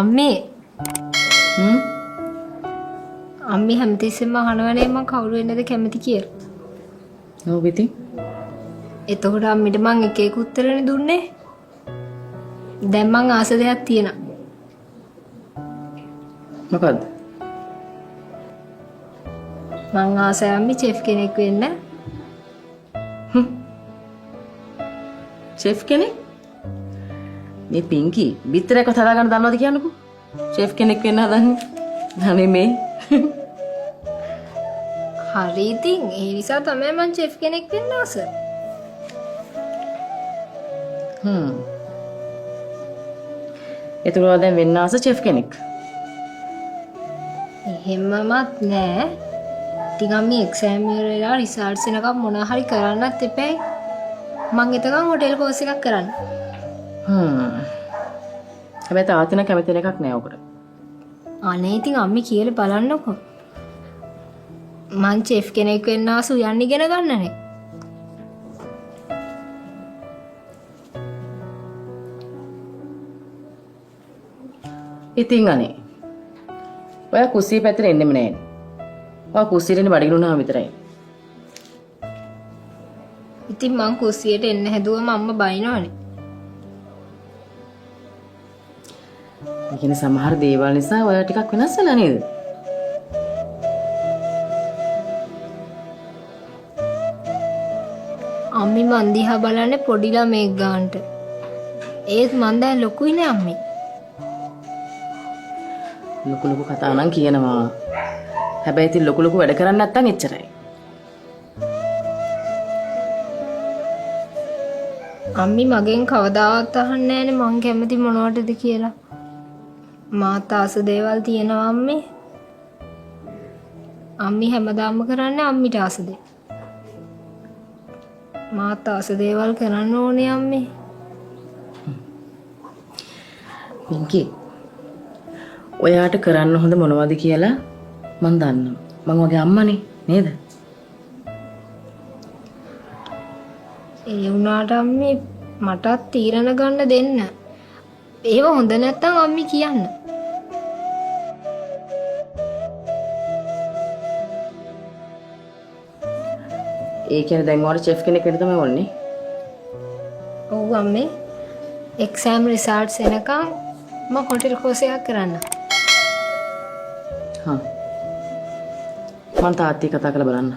අම්මේ අම්මි හැමතිස්සෙම අහනවනේ මම කවුරු වෙන්නද කැමති කියලා. ඔව් ඉතින්. එතකොට අම්මිට මං එක එක උත්තරනේ දුන්නේ. දැන් මං ආස දෙයක් තියෙනවා. මොකද්ද? මං ආසයි අම්මි චෙෆ් කෙනෙක් වෙන්න. චෙෆ් කෙනෙක්? මේ පින්කි බිත්තරයක් හදා ගන්න දන්නවද කියන්නකෝ? චෙෆ් කෙනෙක් වෙන්න හදන්නේ. අනේ මේ. හරි ඉතින් ඒ නිසා තමයි මං චෙෆ් කෙනෙක් වෙන්න ආස. ඒතුළු දැන් වෙන්න ආස චෙෆ් කෙනෙක්. එහෙමමත් නෑ. ටිකක් මේ එක්සෑම් ඉවරලා රිසල්ට්ස් එනකම් මොනවා හරි කරන්නත් එපැයි. මං එතකන් හොටෙල් කෝස් එකක් කරන්න. හැබැයි තාත්තින කැමති එකක් නෑ ඔකට. අනේ ඉතින් අම්මි කියලා බලන්නකෝ. මං චෙෆ් කෙනෙක් වෙන්න ආස උයන් ඉගෙන ගන්නනේ. ඉතින් අනේ. ඔයා කුස්සිය පැත්තට එන්නෙම නෑනේ. ඔයා කුස්සියට බඩගිනි වුණාම විතරයි. ඉතින් මං කුස්සියට එන්න හැදුවම අම්මා බයිනවනේ. ඒ කියන්නේ සමහර දේවල් නිසා ඔයා ටිකක් වෙනස් වෙලා නේද? අම්මි මන් දිහා බලන්නේ පොඩි ළමෙක් ගන්නට. ඒත් මන් දැන් ලොකුයි නේ අම්මි. ලොකු ලොකු කතා නම් කියනවා. හැබැයි ඉතින් ලොකු ලොකු වැඩ කරන්නේ නැත්තම් එච්චරයි. අම්මි මගෙන් කවදාවත් අහන්නේ නැහනේ මං කැමති මොනවටද කියලා. මාත් ආස දේවල් තියෙනවා අම්මි. අම්මි හැමදාම කරන්නේ අම්මිට ආස දේ. මාත් ආස දේවල් කරන්න ඕනේ අම්මි. පින්කි ඔයාට කරන්න හොඳ මොනවද කියලා මං දන්නවා. මං වගේ අම්මනේ නේද? ඒ වුණාට අම්මි මටත් තීරණ ගන්න දෙන්න. ඒව හොඳ නැත්තම් අම්මි කියන්න. ඒ කියන්නේ දැන් ඔයාලා චෙෆ් කෙනෙක් වෙන්න තමයි ඕනේ. ඔව් අම්මේ. එක්සෑම් රිසල්ට්ස් එනකම් මම හොටෙල් කෝස් එකක් කරන්න. මං තාත්ති කතා කරලා බලන්න.